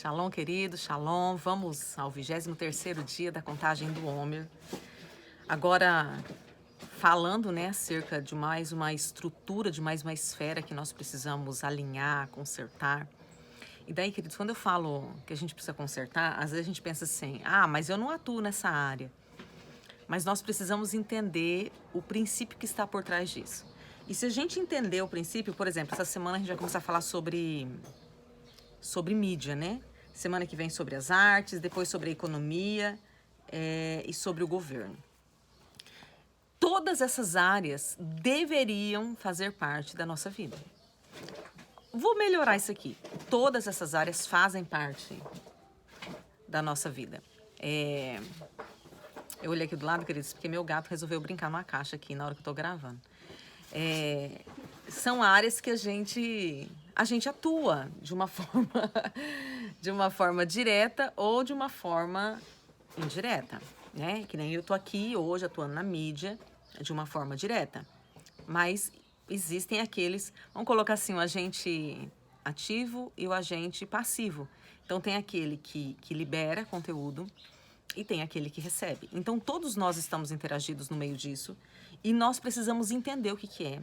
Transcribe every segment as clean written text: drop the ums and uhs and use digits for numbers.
Shalom, querido, shalom. Vamos ao 23º dia da contagem do Homer. Agora, falando, acerca de mais uma estrutura, de mais uma esfera que nós precisamos alinhar, consertar. E daí, queridos, quando eu falo que a gente precisa consertar, às vezes a gente pensa assim, mas eu não atuo nessa área. Mas nós precisamos entender o princípio que está por trás disso. E se a gente entender o princípio, por exemplo, essa semana a gente vai começar a falar sobre mídia, né? Semana que vem sobre as artes, depois sobre a economia e sobre o governo. Todas essas áreas deveriam fazer parte da nossa vida. Vou melhorar isso aqui. Todas essas áreas fazem parte da nossa vida. Eu olhei aqui do lado, queridos, porque meu gato resolveu brincar numa caixa aqui na hora que eu tô gravando. São áreas que a gente atua de uma forma direta ou de uma forma indireta, né? Que nem eu tô aqui hoje atuando na mídia de uma forma direta, mas existem aqueles, vamos colocar assim, o agente ativo e o agente passivo. Então tem aquele que libera conteúdo e tem aquele que recebe. Então todos nós estamos interagidos no meio disso e nós precisamos entender o que é.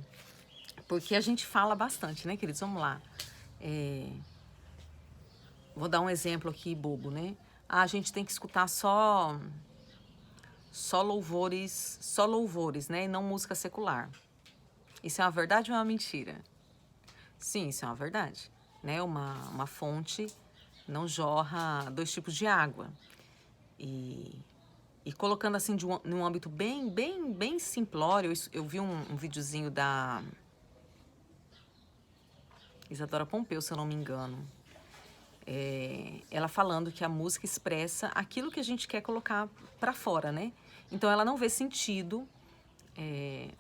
Porque a gente fala bastante, né, queridos? Vamos lá. Vou dar um exemplo aqui bobo, né? A gente tem que escutar só louvores, né? E não música secular. Isso é uma verdade ou é uma mentira? Sim, isso é uma verdade. Né? Uma fonte não jorra 2 tipos de água. E colocando assim num âmbito bem simplório, eu vi um videozinho da Isadora Pompeu, se eu não me engano. Ela falando que a música expressa aquilo que a gente quer colocar para fora, né? Então ela não vê sentido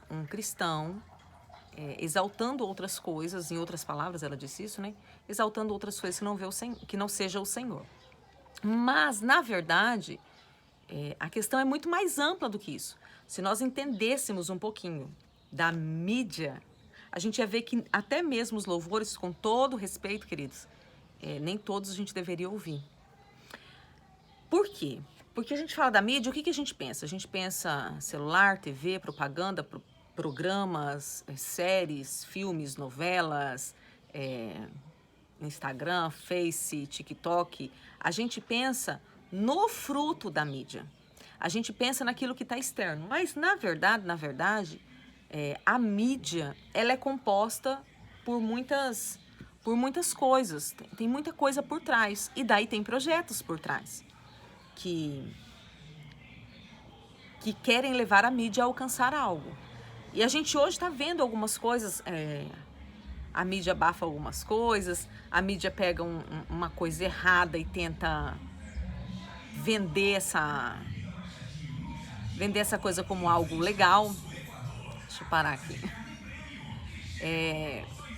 um cristão exaltando outras coisas, em outras palavras ela disse isso, né? Exaltando outras coisas que não seja o Senhor. Mas, na verdade, a questão é muito mais ampla do que isso. Se nós entendêssemos um pouquinho da mídia, a gente ia ver que até mesmo os louvores, com todo respeito, queridos, nem todos a gente deveria ouvir. Por quê? Porque a gente fala da mídia, o que a gente pensa? A gente pensa celular, TV, propaganda, programas, séries, filmes, novelas, Instagram, Face, TikTok. A gente pensa no fruto da mídia. A gente pensa naquilo que está externo. Mas, na verdade, a mídia ela é composta por muitas coisas. Tem muita coisa por trás. E daí tem projetos por trás que querem levar a mídia a alcançar algo. E a gente hoje está vendo algumas coisas, a mídia abafa algumas coisas, a mídia pega uma coisa errada e tenta vender essa coisa como algo legal. Deixa eu parar aqui.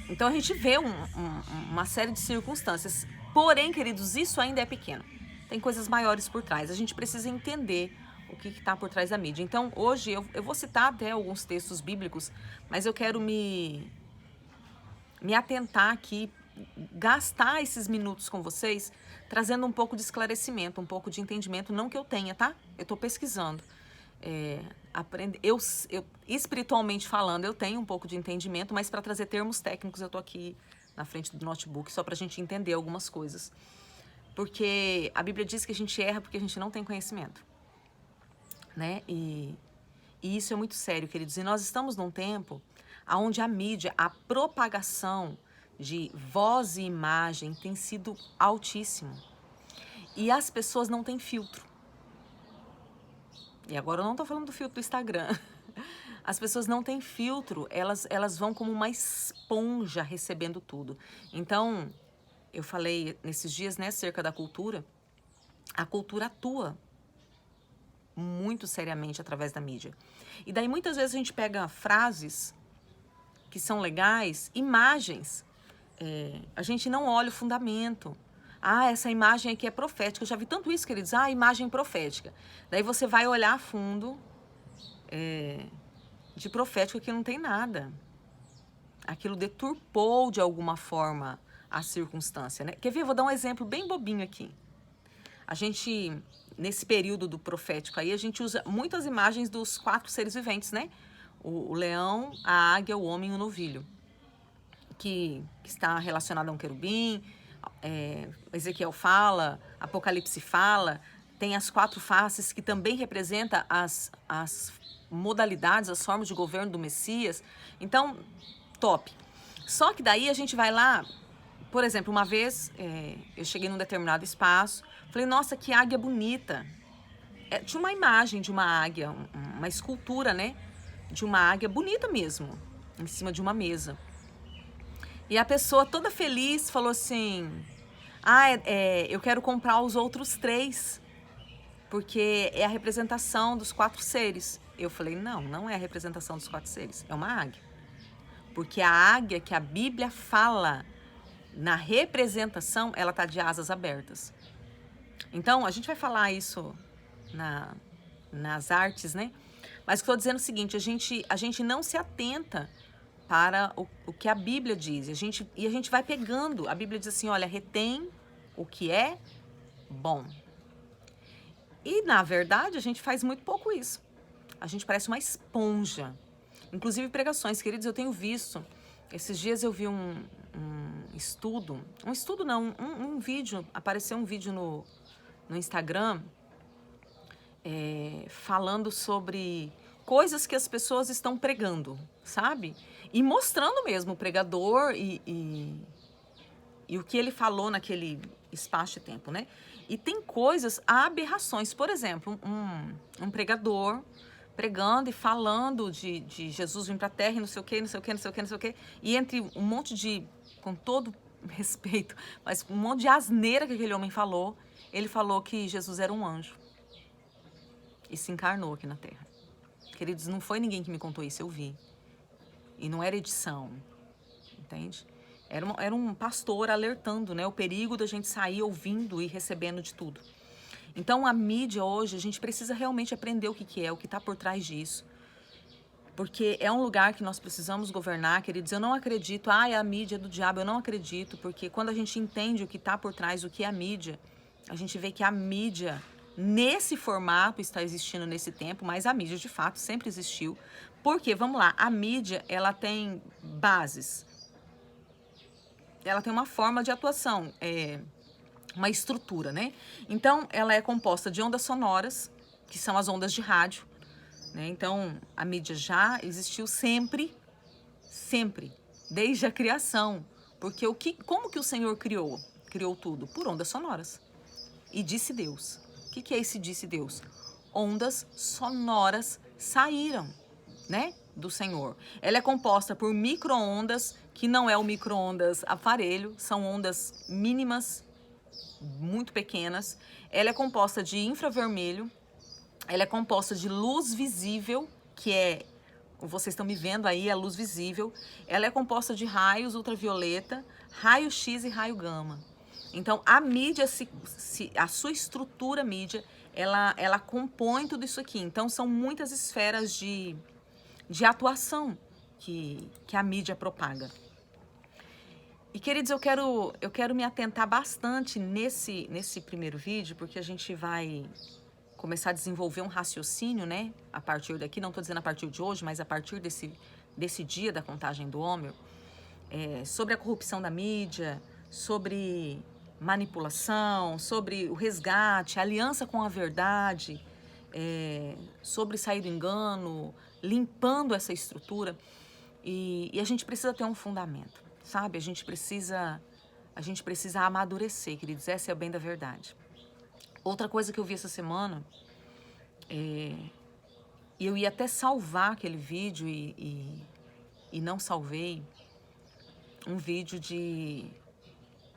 Então a gente vê uma série de circunstâncias. Porém, queridos, isso ainda é pequeno. Tem coisas maiores por trás. A gente precisa entender o que está por trás da mídia. Então, hoje, eu vou citar até alguns textos bíblicos, mas eu quero me atentar aqui, gastar esses minutos com vocês, trazendo um pouco de esclarecimento, um pouco de entendimento, não que eu tenha, tá? Eu estou pesquisando. Eu, espiritualmente falando, eu tenho um pouco de entendimento, mas para trazer termos técnicos, eu estou aqui na frente do notebook, só para a gente entender algumas coisas. Porque a Bíblia diz que a gente erra porque a gente não tem conhecimento. Né? E isso é muito sério, queridos. E nós estamos num tempo onde a mídia, a propagação de voz e imagem tem sido altíssimo. E as pessoas não têm filtro. E agora eu não estou falando do filtro do Instagram. As pessoas não têm filtro, elas vão como uma esponja recebendo tudo. Então, eu falei nesses dias, acerca da cultura. A cultura atua muito seriamente através da mídia. E daí muitas vezes a gente pega frases que são legais, imagens. A gente não olha o fundamento. Essa imagem aqui é profética. Eu já vi tanto isso, queridos. Imagem profética. Daí você vai olhar a fundo de profético que não tem nada. Aquilo deturpou de alguma forma a circunstância, né? Quer ver? Eu vou dar um exemplo bem bobinho aqui. A gente, nesse período do profético aí, a gente usa muitas imagens dos 4 seres viventes, né? O leão, a águia, o homem e o novilho, que está relacionado a um querubim. Ezequiel fala, Apocalipse fala, tem as 4 faces que também representam as modalidades, as formas de governo do Messias. Então, top. Só que daí a gente vai lá, por exemplo, uma vez eu cheguei num determinado espaço, falei, nossa, que águia bonita. Tinha uma imagem de uma águia, uma escultura, né? De uma águia bonita mesmo, em cima de uma mesa. E a pessoa toda feliz falou assim, eu quero comprar os outros 3, porque é a representação dos 4 seres. Eu falei, não é a representação dos 4 seres, é uma águia. Porque a águia que a Bíblia fala na representação, ela está de asas abertas. Então, a gente vai falar isso nas artes, né? Mas estou dizendo o seguinte, a gente não se atenta para o que a Bíblia diz. E a gente vai pegando. A Bíblia diz assim, olha, retém o que é bom. E, na verdade, a gente faz muito pouco isso. A gente parece uma esponja. Inclusive pregações, queridos, eu tenho visto. Esses dias eu vi um vídeo, apareceu um vídeo no Instagram falando sobre coisas que as pessoas estão pregando, sabe? E mostrando mesmo o pregador e o que ele falou naquele espaço de tempo, né? E tem coisas, aberrações. Por exemplo, um pregador pregando e falando de Jesus vir para a terra e não sei o quê, não sei o quê, não sei o quê, não sei o quê. E entre um monte de, com todo respeito, mas um monte de asneira que aquele homem falou, ele falou que Jesus era um anjo e se encarnou aqui na terra. Queridos, não foi ninguém que me contou isso, eu vi. E não era edição, entende? Era um pastor alertando, né, o perigo da gente sair ouvindo e recebendo de tudo. Então, a mídia hoje, a gente precisa realmente aprender o que é, o que está por trás disso. Porque é um lugar que nós precisamos governar, queridos. Eu não acredito, a mídia é do diabo, eu não acredito, porque quando a gente entende o que está por trás, o que é a mídia, a gente vê que a mídia, nesse formato, está existindo nesse tempo, mas a mídia, de fato, sempre existiu. Porque, vamos lá, a mídia, ela tem bases. Ela tem uma forma de atuação, uma estrutura, né? Então, ela é composta de ondas sonoras, que são as ondas de rádio, né? Então, a mídia já existiu sempre, desde a criação. Porque como que o Senhor criou? Criou tudo por ondas sonoras. E disse Deus. O que é esse disse Deus? Ondas sonoras saíram, né, do Senhor. Ela é composta por micro-ondas, que não é o micro-ondas aparelho, são ondas mínimas, muito pequenas. Ela é composta de infravermelho, ela é composta de luz visível, que vocês estão me vendo aí, a luz visível. Ela é composta de raios ultravioleta, raio X e raio gama. Então, a mídia, a sua estrutura mídia, ela compõe tudo isso aqui. Então, são muitas esferas de atuação que a mídia propaga. E, queridos, eu quero me atentar bastante nesse primeiro vídeo, porque a gente vai começar a desenvolver um raciocínio, né? A partir daqui, não estou dizendo a partir de hoje, mas a partir desse dia da contagem do Homer, sobre a corrupção da mídia, sobre manipulação, sobre o resgate, a aliança com a verdade, sobre sair do engano, limpando essa estrutura. E a gente precisa ter um fundamento, sabe? A gente precisa amadurecer, queridos, essa é a bem da verdade. Outra coisa que eu vi essa semana, e eu ia até salvar aquele vídeo e não salvei, um vídeo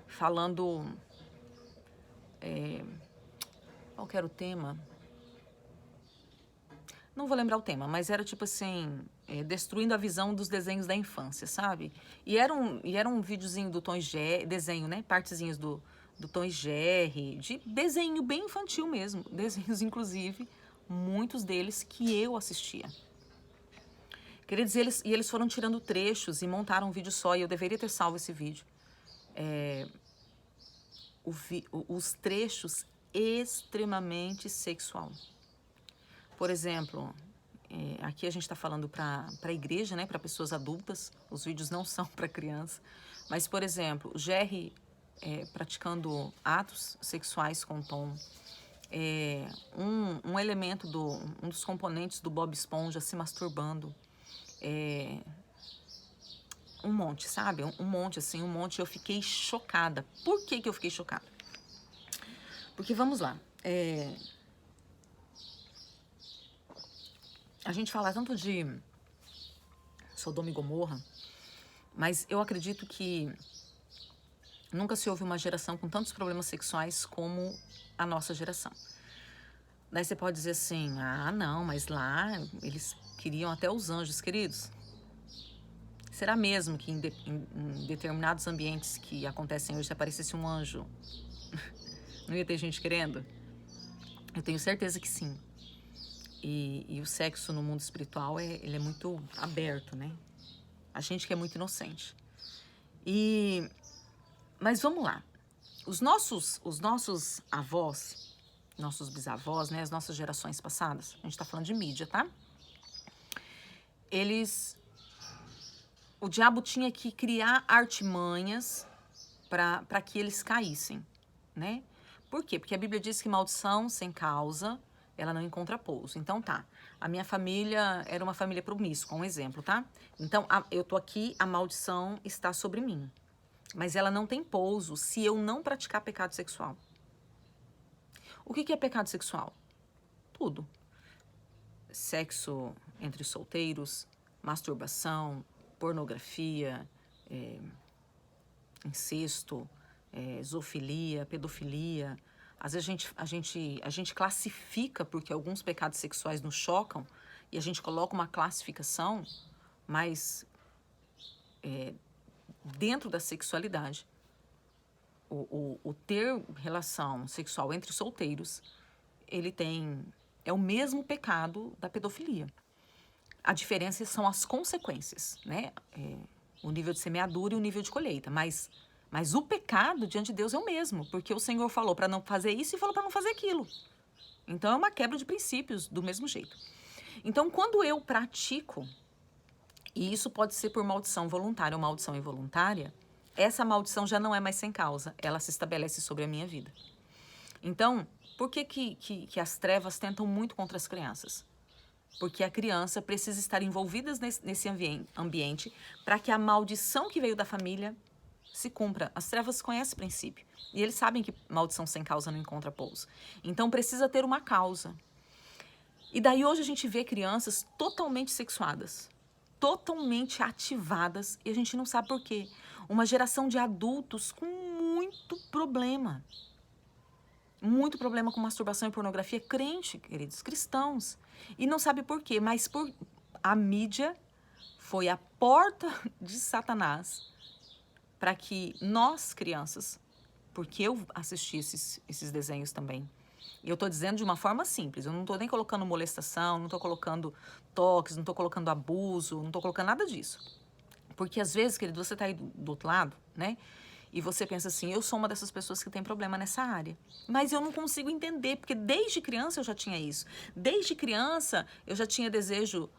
falando, qual que era o tema? Não vou lembrar o tema, mas era tipo assim, destruindo a visão dos desenhos da infância, sabe? E era um videozinho do Tom e Jerry, desenho, né? Partezinhas do Tom e Jerry, de desenho bem infantil mesmo. Desenhos, inclusive, muitos deles que eu assistia. Queridos, eles foram tirando trechos e montaram um vídeo só, e eu deveria ter salvo esse vídeo. os trechos extremamente sexual. Por exemplo, aqui a gente está falando para a igreja, né, para pessoas adultas, os vídeos não são para criança, mas, por exemplo, o Jerry praticando atos sexuais com Tom, um elemento, um dos componentes do Bob Esponja se masturbando, um monte, sabe? Um monte, assim, um monte. Eu fiquei chocada. Por que eu fiquei chocada? Porque, vamos lá, a gente fala tanto de Sodoma e Gomorra, mas eu acredito que nunca se houve uma geração com tantos problemas sexuais como a nossa geração. Daí você pode dizer assim, ah, não, mas lá eles queriam até os anjos, queridos. Será mesmo que em determinados ambientes que acontecem hoje, se aparecesse um anjo, não ia ter gente querendo? Eu tenho certeza que sim. E o sexo no mundo espiritual, ele é muito aberto, né? A gente que é muito inocente. Mas vamos lá. Os nossos avós, nossos bisavós, né? As nossas gerações passadas, a gente tá falando de mídia, tá? O diabo tinha que criar artimanhas para que eles caíssem, né? Por quê? Porque a Bíblia diz que maldição sem causa, ela não encontra pouso. Então tá, a minha família era uma família promíscua, um exemplo, tá? Então eu tô aqui, a maldição está sobre mim. Mas ela não tem pouso se eu não praticar pecado sexual. O que é pecado sexual? Tudo. Sexo entre solteiros, masturbação, pornografia, incesto, zoofilia, pedofilia. Às vezes a gente classifica porque alguns pecados sexuais nos chocam e a gente coloca uma classificação, mas dentro da sexualidade, o ter relação sexual entre solteiros, é o mesmo pecado da pedofilia. A diferença são as consequências, né? O nível de semeadura e o nível de colheita, mas o pecado diante de Deus é o mesmo, porque o Senhor falou para não fazer isso e falou para não fazer aquilo. Então é uma quebra de princípios do mesmo jeito. Então quando eu pratico, e isso pode ser por maldição voluntária ou maldição involuntária, essa maldição já não é mais sem causa, ela se estabelece sobre a minha vida. Então, por que as trevas tentam muito contra as crianças? Porque a criança precisa estar envolvida nesse ambiente para que a maldição que veio da família se cumpra. As trevas conhecem esse princípio. E eles sabem que maldição sem causa não encontra pouso. Então precisa ter uma causa. E daí hoje a gente vê crianças totalmente sexuadas, totalmente ativadas, e a gente não sabe por quê. Uma geração de adultos com muito problema. Muito problema com masturbação e pornografia, crente, queridos, cristãos. E não sabe por quê, mas a mídia foi a porta de Satanás para que nós, crianças, porque eu assisti esses desenhos também, e eu estou dizendo de uma forma simples, eu não estou nem colocando molestação, não estou colocando toques, não estou colocando abuso, não estou colocando nada disso. Porque às vezes, querido, você está aí do outro lado, né? E você pensa assim, eu sou uma dessas pessoas que tem problema nessa área. Mas eu não consigo entender, porque desde criança eu já tinha isso. Desde criança eu já tinha desejo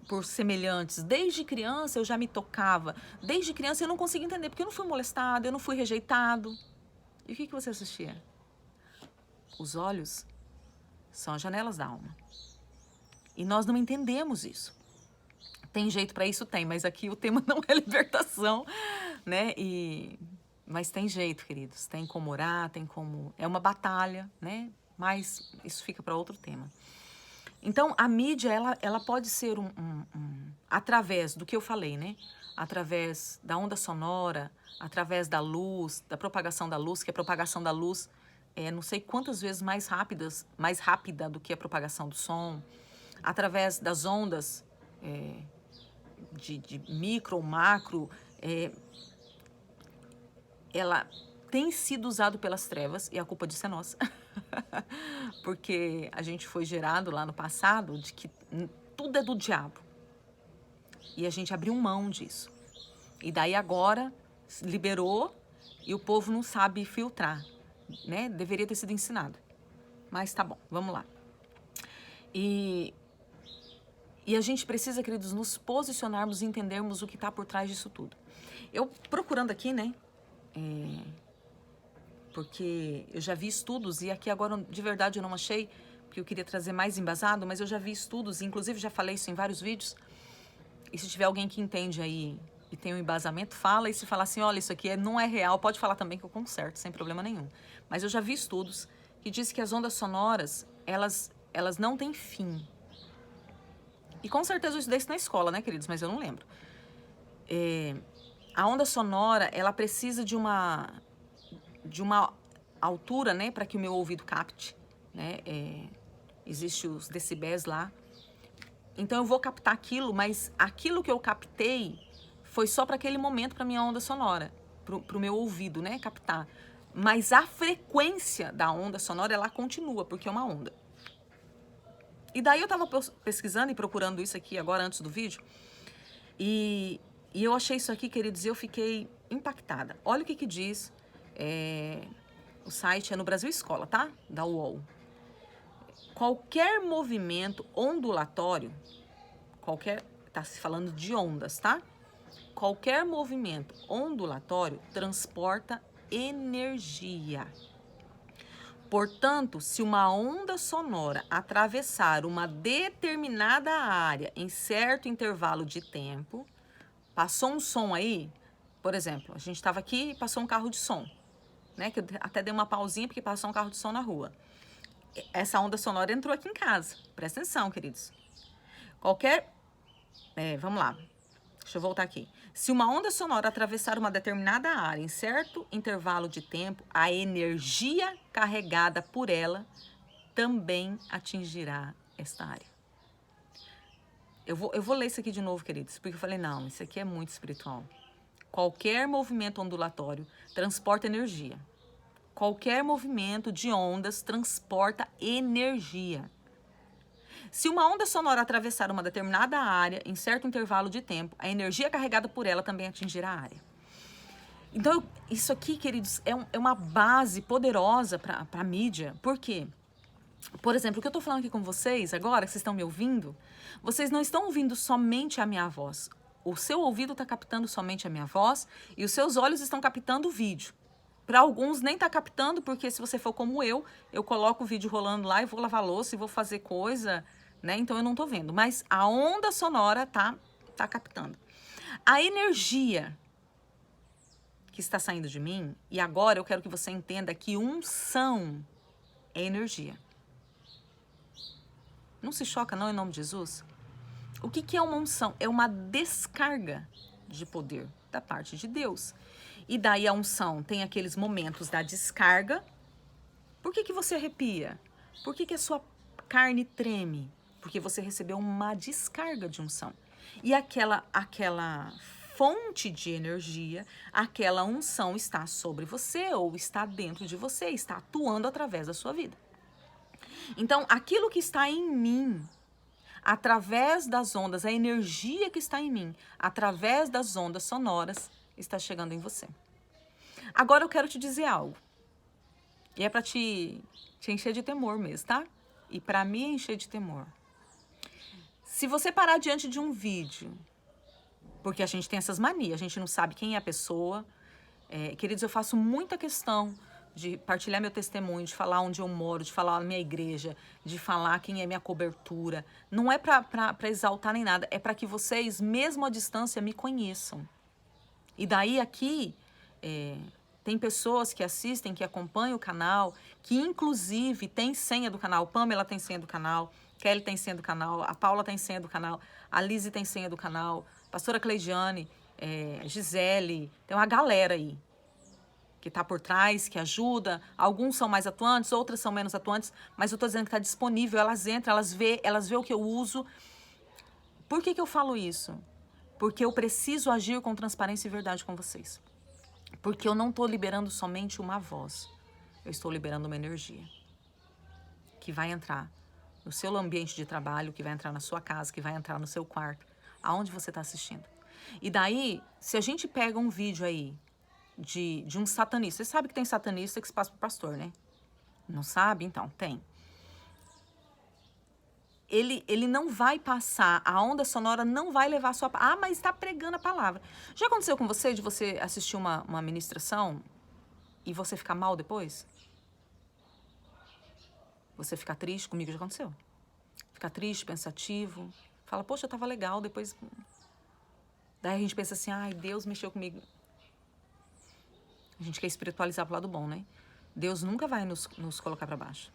por semelhantes. Desde criança eu já me tocava. Desde criança eu não consigo entender, porque eu não fui molestado, eu não fui rejeitado. E o que você assistia? Os olhos são as janelas da alma. E nós não entendemos isso. Tem jeito para isso? Tem, mas aqui o tema não é libertação, né? Mas tem jeito, queridos. Tem como orar, tem como... É uma batalha, né? Mas isso fica para outro tema. Então, a mídia, ela pode ser através do que eu falei, né? Através da onda sonora, através da luz, da propagação da luz, que a propagação da luz é não sei quantas vezes mais rápida do que a propagação do som. Através das ondas de micro ou macro, ela tem sido usado pelas trevas, e a culpa disso é nossa. Porque a gente foi gerado lá no passado de que tudo é do diabo. E a gente abriu mão disso. E daí agora liberou, e o povo não sabe filtrar, né? Deveria ter sido ensinado. Mas tá bom, vamos lá. E a gente precisa, queridos, nos posicionarmos e entendermos o que está por trás disso tudo. Eu procurando aqui, né? Porque eu já vi estudos, e aqui agora de verdade eu não achei, porque eu queria trazer mais embasado, mas eu já vi estudos, e inclusive já falei isso em vários vídeos. E se tiver alguém que entende aí e tem um embasamento, fala. E se falar assim, olha, isso aqui não é real, pode falar também que eu conserto, sem problema nenhum. Mas eu já vi estudos que dizem que as ondas sonoras, elas não têm fim. E com certeza eu estudei isso na escola, né, queridos? Mas eu não lembro. A onda sonora, ela precisa de uma altura, né, para que o meu ouvido capte, né? Existe os decibéis lá. Então eu vou captar aquilo, mas aquilo que eu captei foi só para aquele momento, para minha onda sonora, para o meu ouvido, né, captar. Mas a frequência da onda sonora, ela continua, porque é uma onda. E daí eu estava pesquisando e procurando isso aqui agora antes do vídeo, e eu achei isso aqui, queridos, e eu fiquei impactada. Olha o que diz, o site é no Brasil Escola, tá? Da UOL. Qualquer movimento ondulatório, tá se falando de ondas, tá? Qualquer movimento ondulatório transporta energia. Portanto, se uma onda sonora atravessar uma determinada área em certo intervalo de tempo, passou um som aí, por exemplo, a gente estava aqui e passou um carro de som, né? Que eu até dei uma pausinha porque passou um carro de som na rua. Essa onda sonora entrou aqui em casa. Presta atenção, queridos. Vamos lá. Deixa eu voltar aqui. Se uma onda sonora atravessar uma determinada área em certo intervalo de tempo, a energia carregada por ela também atingirá esta área. Eu vou ler isso aqui de novo, queridos, porque eu falei, não, isso aqui é muito espiritual. Qualquer movimento ondulatório transporta energia. Qualquer movimento de ondas transporta energia. Se uma onda sonora atravessar uma determinada área em certo intervalo de tempo, a energia carregada por ela também atingirá a área. Então, isso aqui, queridos, é uma base poderosa para a mídia. Por quê? Por exemplo, o que eu estou falando aqui com vocês agora, que vocês estão me ouvindo, vocês não estão ouvindo somente a minha voz. O seu ouvido está captando somente a minha voz e os seus olhos estão captando o vídeo. Para alguns nem está captando, porque se você for como eu coloco o vídeo rolando lá e vou lavar louça e vou fazer coisa, né? Então eu não estou vendo. Mas a onda sonora tá captando. A energia que está saindo de mim, e agora eu quero que você entenda que unção é energia. Não se choca não, em nome de Jesus? O que é uma unção? É uma descarga de poder da parte de Deus. E daí a unção tem aqueles momentos da descarga. Por que você arrepia? Por que a sua carne treme? Porque você recebeu uma descarga de unção. E aquela fonte de energia, aquela unção está sobre você ou está dentro de você, está atuando através da sua vida. Então, aquilo que está em mim, através das ondas, a energia que está em mim, através das ondas sonoras, está chegando em você. Agora eu quero te dizer algo. E é para te encher de temor mesmo, tá? E para me encher de temor. Se você parar diante de um vídeo, porque a gente tem essas manias, a gente não sabe quem é a pessoa. Queridos, eu faço muita questão de partilhar meu testemunho, de falar onde eu moro, de falar a minha igreja, de falar quem é minha cobertura. Não é para exaltar nem nada, é para que vocês, mesmo à distância, me conheçam. E daí aqui, tem pessoas que assistem, que acompanham o canal, que inclusive tem senha do canal. Pamela tem senha do canal, Kelly tem senha do canal, a Paula tem senha do canal, a Lizzie tem senha do canal, pastora Cleidiane, Gisele, tem uma galera aí que está por trás, que ajuda. Alguns são mais atuantes, outras são menos atuantes, mas eu estou dizendo que está disponível, elas entram, elas vê o que eu uso. Por que eu falo isso? Porque eu preciso agir com transparência e verdade com vocês. Porque eu não estou liberando somente uma voz, eu estou liberando uma energia que vai entrar no seu ambiente de trabalho, que vai entrar na sua casa, que vai entrar no seu quarto, aonde você está assistindo. E daí, se a gente pega um vídeo aí de um satanista. Você sabe que tem satanista que se passa por pastor, né? Não sabe? Então, tem. Ele não vai passar, a onda sonora não vai levar a sua... Ah, mas está pregando a palavra. Já aconteceu com você de você assistir uma ministração e você ficar mal depois? Você ficar triste? Comigo já aconteceu. Ficar triste, pensativo. Fala, poxa, tava legal, depois... Daí a gente pensa assim, ai, Deus mexeu comigo. A gente quer espiritualizar pro lado bom, né? Deus nunca vai nos colocar para baixo.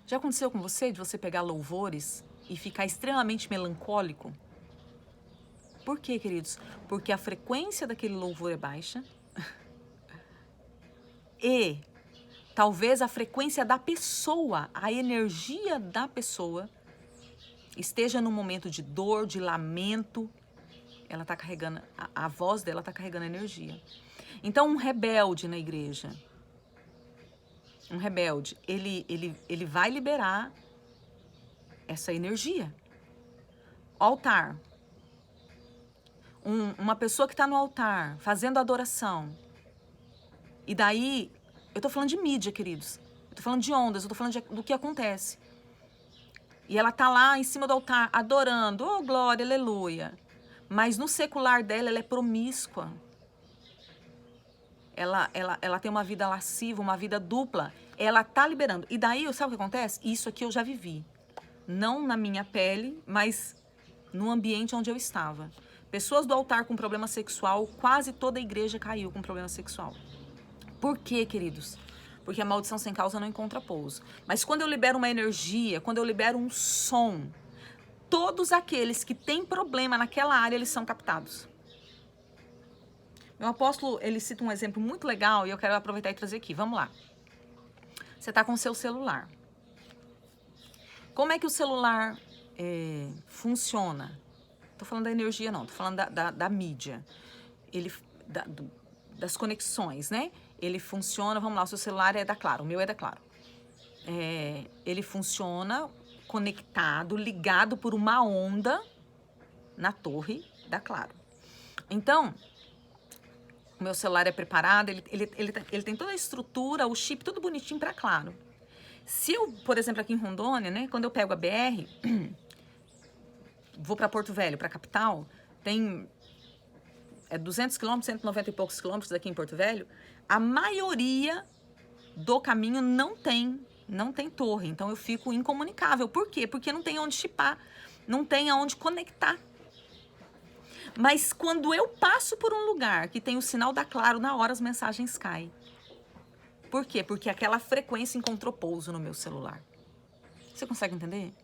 Já aconteceu com você de você pegar louvores e ficar extremamente melancólico? Por quê, queridos? Porque a frequência daquele louvor é baixa e talvez a frequência da pessoa, a energia da pessoa esteja num momento de dor, de lamento. Ela está carregando, a voz dela está carregando energia. Então, um rebelde na igreja, um rebelde, ele vai liberar essa energia. Altar. Uma pessoa que está no altar, fazendo adoração. E daí, eu tô falando de mídia, queridos. Eu tô falando de ondas, eu tô falando do que acontece. E ela tá lá em cima do altar, adorando. Oh, glória, aleluia. Mas no secular dela, ela é promíscua. Ela tem uma vida lasciva, uma vida dupla. Ela tá liberando. E daí, sabe o que acontece? Isso aqui eu já vivi. Não na minha pele, mas no ambiente onde eu estava. Pessoas do altar com problema sexual, quase toda a igreja caiu com problema sexual. Por quê, queridos? Porque a maldição sem causa não encontra pouso. Mas quando eu libero uma energia, quando eu libero um som, todos aqueles que têm problema naquela área, eles são captados. Meu apóstolo, ele cita um exemplo muito legal e eu quero aproveitar e trazer aqui. Vamos lá. Você está com o seu celular. Como é que o celular funciona? Estou falando da energia, não. Estou falando da mídia. Das conexões, né? Ele funciona, vamos lá, o seu celular é da Claro, o meu é da Claro. Ele funciona conectado, ligado por uma onda na torre da Claro. Então, o meu celular é preparado, ele tem toda a estrutura, o chip, tudo bonitinho para Claro. Se eu, por exemplo, aqui em Rondônia, né, quando eu pego a BR, vou para Porto Velho, para a capital, tem 200 quilômetros, 190 e poucos quilômetros daqui em Porto Velho, a maioria do caminho não tem torre, então eu fico incomunicável. Por quê? Porque não tem onde chipar, não tem aonde conectar. Mas quando eu passo por um lugar que tem o sinal da Claro, na hora as mensagens caem. Por quê? Porque aquela frequência encontrou pouso no meu celular. Você consegue entender?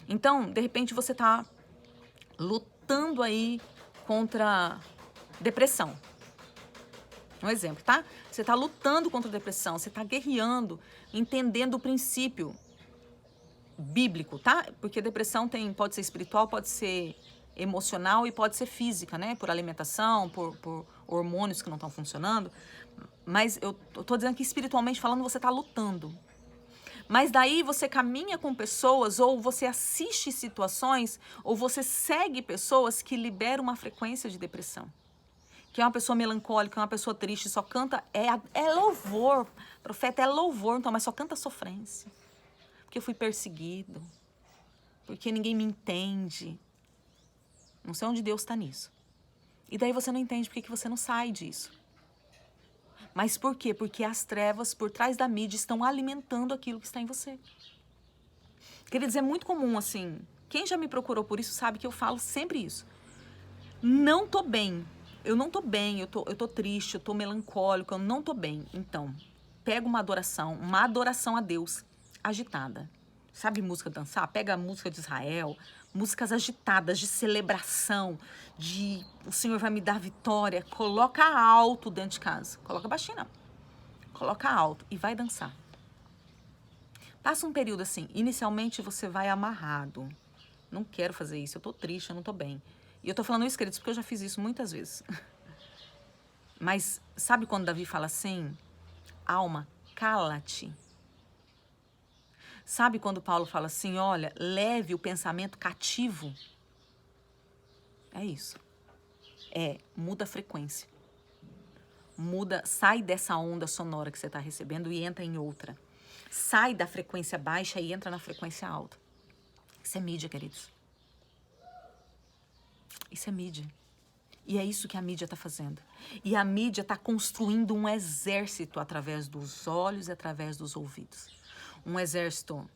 Então, de repente, você está lutando aí contra depressão. Um exemplo, tá? Você está lutando contra a depressão, você está guerreando, entendendo o princípio bíblico, tá? Porque depressão pode ser espiritual, pode ser emocional e pode ser física, né? Por alimentação, por hormônios que não estão funcionando. Mas eu tô dizendo que espiritualmente falando, você está lutando. Mas daí você caminha com pessoas, ou você assiste situações, ou você segue pessoas que liberam uma frequência de depressão. Que é uma pessoa melancólica, uma pessoa triste, só canta, é louvor. Profeta é louvor, então, mas só canta sofrência. Porque eu fui perseguido, porque ninguém me entende. Não sei onde Deus está nisso. E daí você não entende por que você não sai disso. Mas por quê? Porque as trevas por trás da mídia estão alimentando aquilo que está em você. Queridos, é muito comum assim. Quem já me procurou por isso sabe que eu falo sempre isso. Não tô bem. Eu não tô bem, eu tô triste, eu tô melancólico, eu não tô bem. Então, pega uma adoração a Deus agitada. Sabe música dançar? Pega a música de Israel, músicas agitadas, de celebração, de o Senhor vai me dar vitória. Coloca alto dentro de casa. Coloca baixinho, não. Coloca alto e vai dançar. Passa um período assim. Inicialmente você vai amarrado. Não quero fazer isso, eu tô triste, eu não tô bem. E eu tô falando isso, queridos, porque eu já fiz isso muitas vezes. Mas sabe quando Davi fala assim? Alma, cala-te. Sabe quando Paulo fala assim, olha, leve o pensamento cativo? É isso. Muda a frequência. Muda, sai dessa onda sonora que você está recebendo e entra em outra. Sai da frequência baixa e entra na frequência alta. Isso é mídia, queridos. Isso é mídia. E é isso que a mídia está fazendo. E a mídia está construindo um exército através dos olhos e através dos ouvidos. Um exército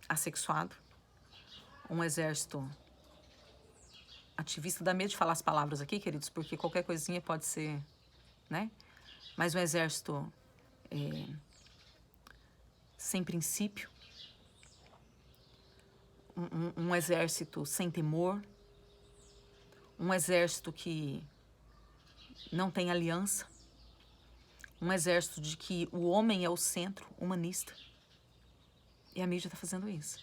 assexuado. Um exército ativista. Dá medo de falar as palavras aqui, queridos, porque qualquer coisinha pode ser, né? Mas um exército sem princípio. Um exército sem temor. Um exército que não tem aliança. Um exército de que o homem é o centro, humanista. E a mídia está fazendo isso.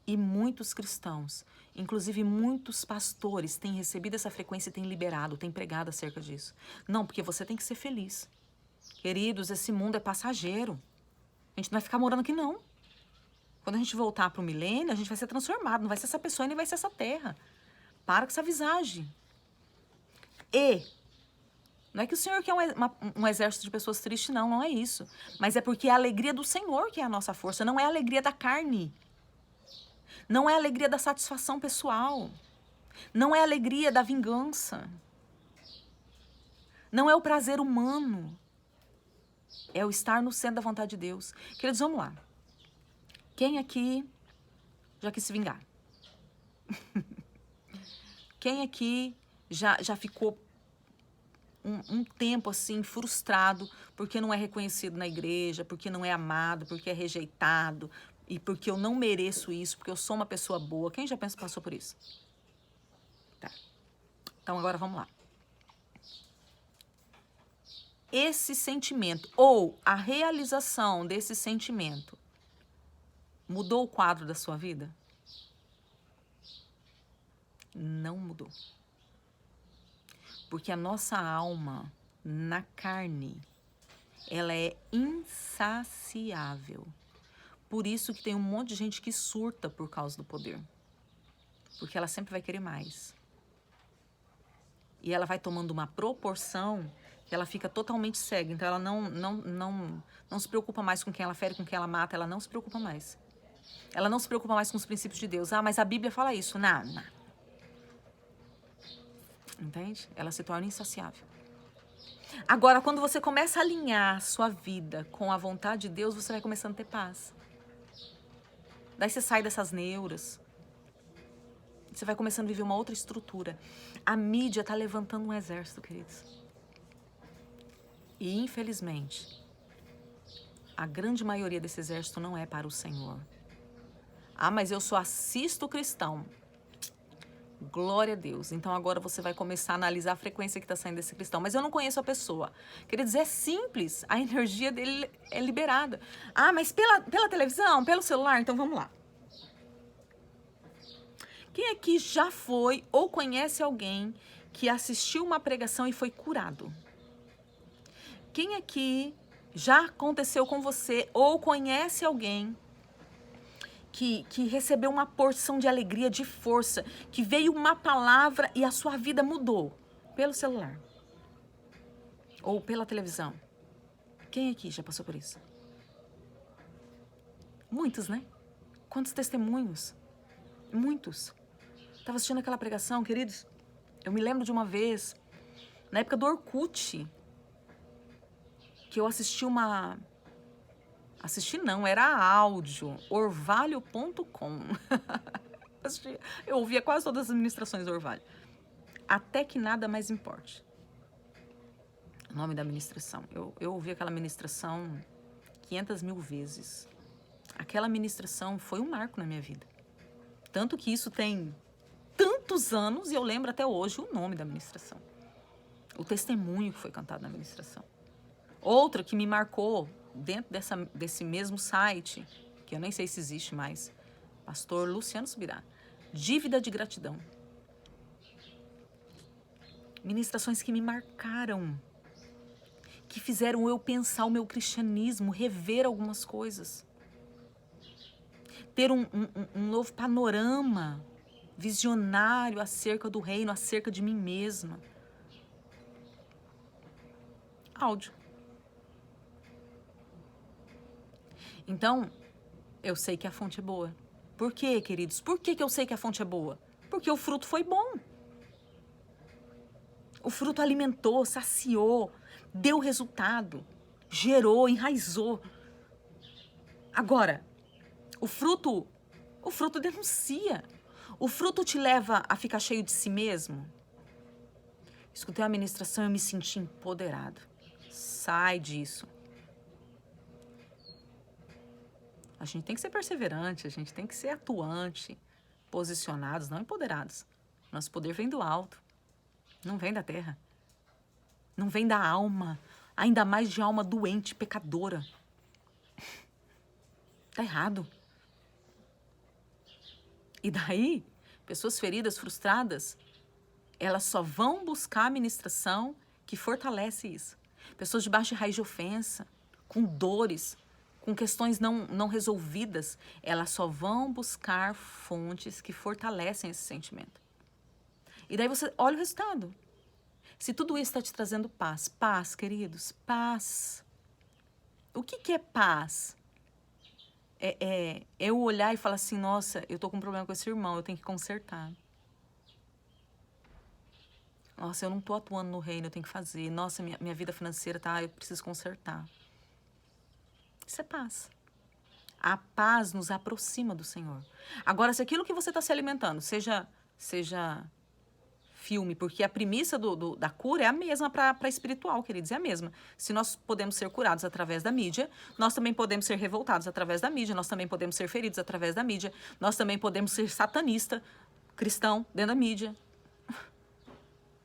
E muitos cristãos, inclusive muitos pastores, têm recebido essa frequência e têm liberado, têm pregado acerca disso. Não, porque você tem que ser feliz. Queridos, esse mundo é passageiro. A gente não vai ficar morando aqui, não. Quando a gente voltar para o milênio, a gente vai ser transformado. Não vai ser essa pessoa e nem vai ser essa terra. Para com essa visagem. E não é que o Senhor quer um exército de pessoas tristes, não. Não é isso. Mas é porque é a alegria do Senhor que é a nossa força. Não é a alegria da carne. Não é a alegria da satisfação pessoal. Não é a alegria da vingança. Não é o prazer humano. É o estar no centro da vontade de Deus. Queridos, vamos lá. Quem aqui já quis se vingar? Quem aqui já ficou um tempo assim frustrado porque não é reconhecido na igreja, porque não é amado, porque é rejeitado e porque eu não mereço isso, porque eu sou uma pessoa boa? Quem já passou por isso? Tá. Então agora vamos lá. Esse sentimento ou a realização desse sentimento mudou o quadro da sua vida? Não mudou. Porque a nossa alma, na carne, ela é insaciável. Por isso que tem um monte de gente que surta por causa do poder. Porque ela sempre vai querer mais. E ela vai tomando uma proporção que ela fica totalmente cega. Então ela não se preocupa mais com quem ela fere, com quem ela mata. Ela não se preocupa mais. Ela não se preocupa mais com os princípios de Deus. Ah, mas a Bíblia fala isso. Não. Entende? Ela se torna insaciável. Agora, quando você começa a alinhar sua vida com a vontade de Deus, você vai começando a ter paz. Daí você sai dessas neuras. Você vai começando a viver uma outra estrutura. A mídia está levantando um exército, queridos. E, infelizmente, a grande maioria desse exército não é para o Senhor. Ah, mas eu só assisto cristão. Glória a Deus. Então agora você vai começar a analisar a frequência que está saindo desse cristão. Mas eu não conheço a pessoa. Queridos, é simples. A energia dele é liberada. Ah, mas pela televisão, pelo celular? Então vamos lá. Quem aqui já foi ou conhece alguém que assistiu uma pregação e foi curado? Quem aqui já aconteceu com você ou conhece alguém que recebeu uma porção de alegria, de força, que veio uma palavra e a sua vida mudou pelo celular ou pela televisão? Quem aqui já passou por isso? Muitos, né? Quantos testemunhos? Muitos. Estava assistindo aquela pregação, queridos. Eu me lembro de uma vez, na época do Orkut, que eu assisti uma... Assisti não, era áudio, orvalho.com. Eu ouvia quase todas as ministrações do Orvalho. Até que nada mais importe. O nome da ministração. Eu ouvi aquela ministração 500 mil vezes. Aquela ministração foi um marco na minha vida. Tanto que isso tem tantos anos e eu lembro até hoje o nome da ministração. O testemunho que foi cantado na ministração. Outra que me marcou dentro desse mesmo site, que eu nem sei se existe mais, pastor Luciano Subirá, Dívida de Gratidão. Ministrações que me marcaram, que fizeram eu pensar o meu cristianismo, rever algumas coisas, ter um novo panorama visionário acerca do reino, acerca de mim mesma. áudio. Então, eu sei que a fonte é boa. Por quê, queridos? Por que eu sei que a fonte é boa? Porque o fruto foi bom. O fruto alimentou, saciou, deu resultado, gerou, enraizou. Agora, o fruto denuncia. O fruto te leva a ficar cheio de si mesmo. Escutei a ministração e eu me senti empoderado. Sai disso. A gente tem que ser perseverante, a gente tem que ser atuante, posicionados, não empoderados. Nosso poder vem do alto, não vem da terra. Não vem da alma, ainda mais de alma doente, pecadora. Tá errado. E daí, pessoas feridas, frustradas, elas só vão buscar a ministração que fortalece isso. Pessoas debaixo de raiz de ofensa, com dores, com questões não resolvidas, elas só vão buscar fontes que fortalecem esse sentimento. E daí você olha o resultado. Se tudo isso está te trazendo paz, paz, queridos, paz. O que é paz? É eu olhar e falar assim, nossa, eu tô com um problema com esse irmão, eu tenho que consertar. Nossa, eu não tô atuando no reino, eu tenho que fazer. Nossa, minha vida financeira tá, eu preciso consertar. Isso é paz. A paz nos aproxima do Senhor. Agora, se aquilo que você está se alimentando, seja filme, porque a premissa da cura é a mesma para espiritual, queridos, é a mesma. Se nós podemos ser curados através da mídia, nós também podemos ser revoltados através da mídia, nós também podemos ser feridos através da mídia, nós também podemos ser satanista, cristão, dentro da mídia.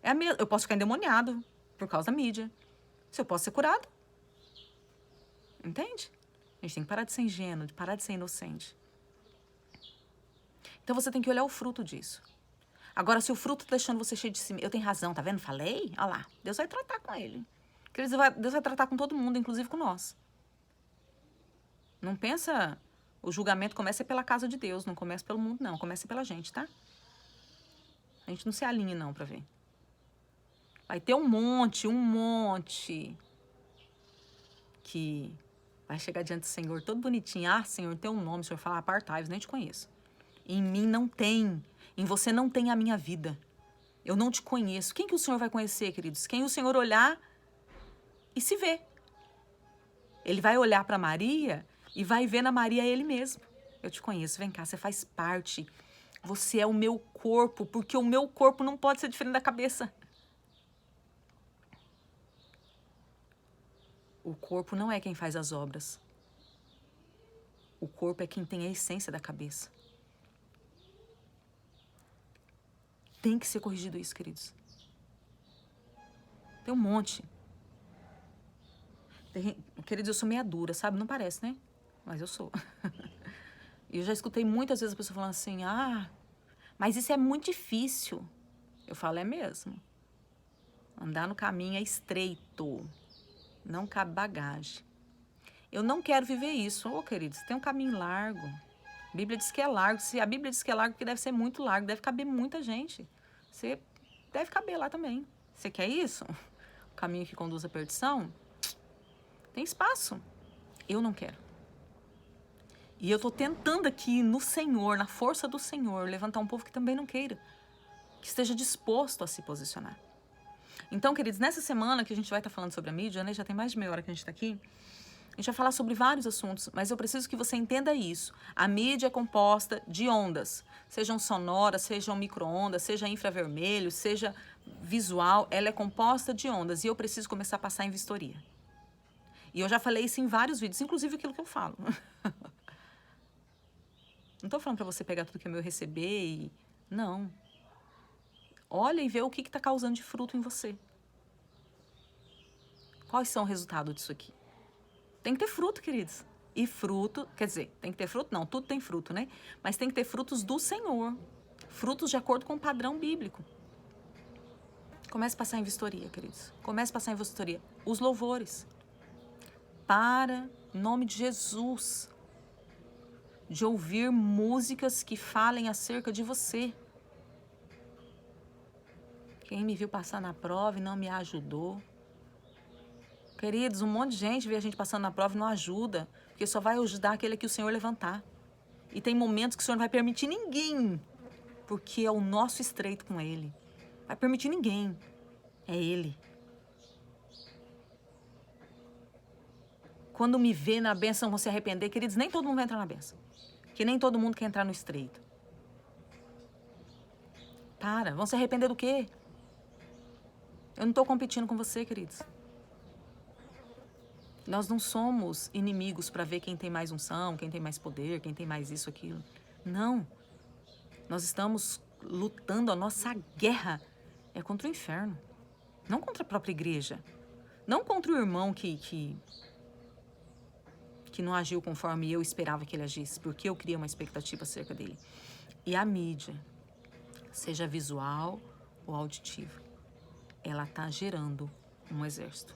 É a mesma. Eu posso ficar endemoniado por causa da mídia. Se eu posso ser curado. Entende? A gente tem que parar de ser ingênuo, de parar de ser inocente. Então você tem que olhar o fruto disso. Agora, se o fruto tá deixando você cheio de si, eu tenho razão, tá vendo? Falei? Olha lá, Deus vai tratar com ele. Deus vai tratar com todo mundo, inclusive com nós. Não pensa, o julgamento começa pela casa de Deus, não começa pelo mundo, não. Começa pela gente, tá? A gente não se alinha, não, pra ver. Vai ter um monte que vai chegar diante do Senhor todo bonitinho. Ah, Senhor, tem um nome. O Senhor fala, apartai-vos, nem te conheço. Em mim não tem. Em você não tem a minha vida. Eu não te conheço. Quem que o Senhor vai conhecer, queridos? Quem o Senhor olhar e se ver. Ele vai olhar para Maria e vai ver na Maria ele mesmo. Eu te conheço, vem cá, você faz parte. Você é o meu corpo, porque o meu corpo não pode ser diferente da cabeça. O corpo não é quem faz as obras. O corpo é quem tem a essência da cabeça. Tem que ser corrigido isso, queridos. Tem um monte. Queridos, eu sou meia dura, sabe? Não parece, né? Mas eu sou. E eu já escutei muitas vezes a pessoa falando assim, mas isso é muito difícil. Eu falo, é mesmo. Andar no caminho é estreito. Não cabe bagagem. Eu não quero viver isso. Queridos, tem um caminho largo. A Bíblia diz que é largo. Se a Bíblia diz que é largo, porque deve ser muito largo, deve caber muita gente. Você deve caber lá também. Você quer isso? O caminho que conduz à perdição? Tem espaço. Eu não quero. E eu estou tentando aqui no Senhor, na força do Senhor, levantar um povo que também não queira. Que esteja disposto a se posicionar. Então, queridos, nessa semana que a gente vai estar falando sobre a mídia, né? Já tem mais de meia hora que a gente está aqui. A gente vai falar sobre vários assuntos, mas eu preciso que você entenda isso. A mídia é composta de ondas. Sejam sonoras, sejam micro-ondas, seja infravermelho, seja visual. Ela é composta de ondas e eu preciso começar a passar em vistoria. E eu já falei isso em vários vídeos, inclusive aquilo que eu falo. Não estou falando para você pegar tudo que é meu e receber e... Não. Olha e vê o que está causando de fruto em você. Quais são o resultado disso aqui? Tem que ter fruto, queridos. E fruto, quer dizer, tem que ter fruto? Não, tudo tem fruto, né? Mas tem que ter frutos do Senhor. Frutos de acordo com o padrão bíblico. Comece a passar em vistoria, queridos. Comece a passar em vistoria. Os louvores. Para, em nome de Jesus, de ouvir músicas que falem acerca de você. Quem me viu passar na prova e não me ajudou. Queridos, um monte de gente vê a gente passando na prova e não ajuda, porque só vai ajudar aquele que o Senhor levantar. E tem momentos que o Senhor não vai permitir ninguém, porque é o nosso estreito com Ele. Vai permitir ninguém, é Ele. Quando me vê na bênção, vão se arrepender. Queridos, nem todo mundo vai entrar na bênção. Que nem todo mundo quer entrar no estreito. Para, vão se arrepender do quê? Eu não estou competindo com você, queridos. Nós não somos inimigos para ver quem tem mais unção, quem tem mais poder, quem tem mais isso, aquilo. Não. Nós estamos lutando, a nossa guerra é contra o inferno. Não contra a própria igreja. Não contra o irmão que não agiu conforme eu esperava que ele agisse, porque eu criei uma expectativa acerca dele. E a mídia, seja visual ou auditiva, ela está gerando um exército.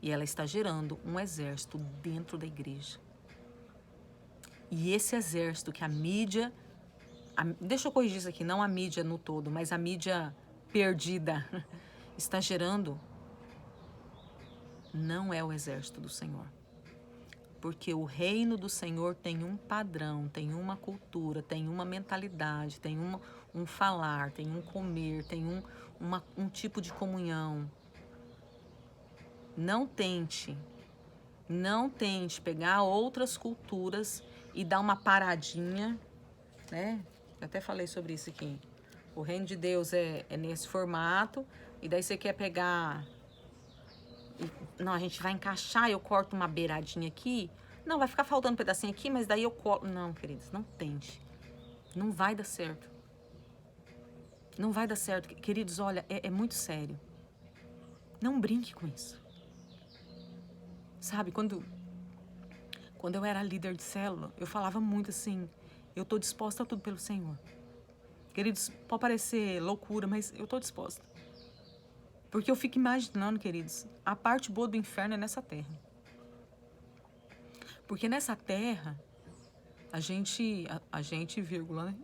E ela está gerando um exército dentro da igreja. E esse exército que a mídia... deixa eu corrigir isso aqui, não a mídia no todo, mas a mídia perdida está gerando, não é o exército do Senhor. Porque o reino do Senhor tem um padrão, tem uma cultura, tem uma mentalidade, tem um falar, tem um comer, tem um tipo de comunhão. Não tente pegar outras culturas e dar uma paradinha, né? Eu até falei sobre isso aqui. O reino de Deus é nesse formato, e daí você quer pegar... Não, a gente vai encaixar, eu corto uma beiradinha aqui. Não, vai ficar faltando um pedacinho aqui, mas daí eu colo... Não, queridos, não tente. Não vai dar certo. Não vai dar certo. Queridos, olha, é muito sério. Não brinque com isso. Sabe, quando eu era líder de célula, eu falava muito assim, eu tô disposta a tudo pelo Senhor. Queridos, pode parecer loucura, mas eu tô disposta. Porque eu fico imaginando, queridos, a parte boa do inferno é nessa terra. Porque nessa terra, a gente, vírgula, né?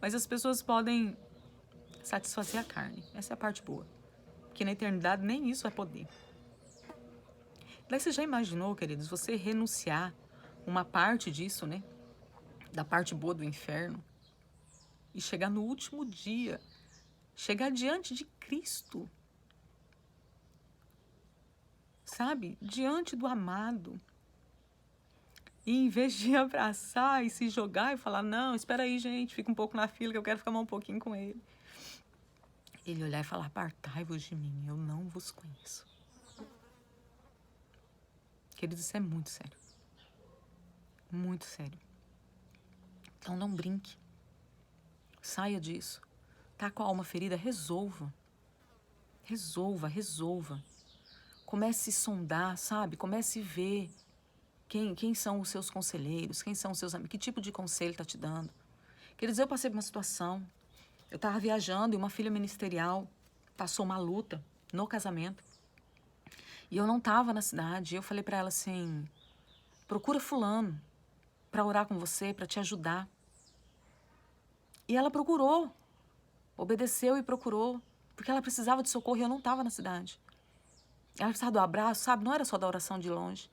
Mas as pessoas podem satisfazer a carne. Essa é a parte boa. Porque na eternidade nem isso vai poder. Daí você já imaginou, queridos, você renunciar uma parte disso, né? Da parte boa do inferno. E chegar no último dia, chegar diante de Cristo. Sabe? Diante do amado. E em vez de abraçar e se jogar e falar, não, espera aí, gente, fica um pouco na fila que eu quero ficar mais um pouquinho com ele. Ele olhar e falar, apartai-vos de mim, eu não vos conheço. Queridos, isso é muito sério. Muito sério. Então não brinque. Saia disso. Tá com a alma ferida, resolva. Resolva. Comece a se sondar, sabe? Comece a ver quem são os seus conselheiros, quem são os seus amigos, que tipo de conselho tá te dando. Queridos, eu passei por uma situação. Eu estava viajando e uma filha ministerial passou uma luta no casamento. E eu não estava na cidade. Eu falei para ela assim, procura fulano para orar com você, para te ajudar. E ela procurou, obedeceu e procurou, porque ela precisava de socorro e eu não estava na cidade. Ela precisava do abraço, sabe? Não era só da oração de longe.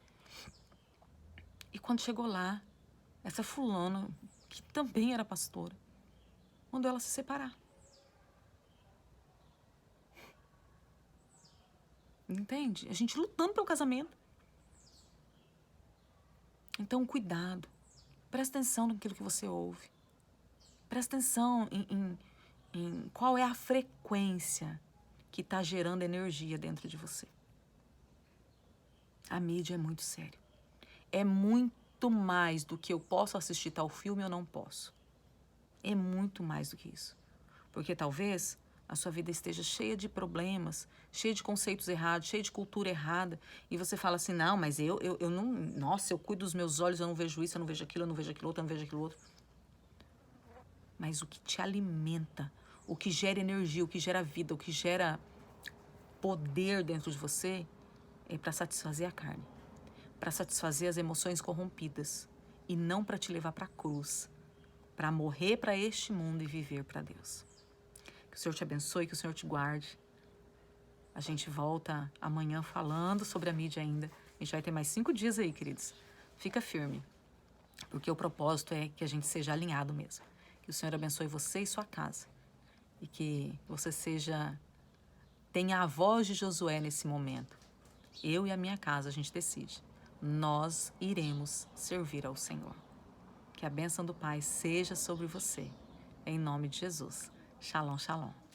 E quando chegou lá, essa fulana, que também era pastora, mandou ela se separar. Entende? A gente lutando pelo casamento. Então, cuidado. Presta atenção naquilo que você ouve. Presta atenção em qual é a frequência que está gerando energia dentro de você. A mídia é muito sério. É muito mais do que eu posso assistir tal filme ou não posso. É muito mais do que isso. Porque talvez a sua vida esteja cheia de problemas, cheia de conceitos errados, cheia de cultura errada. E você fala assim, não, mas eu não... Nossa, eu cuido dos meus olhos, eu não vejo isso, eu não vejo aquilo, eu não vejo aquilo outro, eu não vejo aquilo outro. Mas o que te alimenta, o que gera energia, o que gera vida, o que gera poder dentro de você é para satisfazer a carne, para satisfazer as emoções corrompidas e não para te levar para a cruz, para morrer para este mundo e viver para Deus. Que o Senhor te abençoe, que o Senhor te guarde. A gente volta amanhã falando sobre a mídia ainda. A gente vai ter mais 5 dias aí, queridos. Fica firme, porque o propósito é que a gente seja alinhado mesmo. Que o Senhor abençoe você e sua casa. E que você tenha a voz de Josué nesse momento. Eu e a minha casa, a gente decide. Nós iremos servir ao Senhor. Que a bênção do Pai seja sobre você. Em nome de Jesus. Shalom, shalom.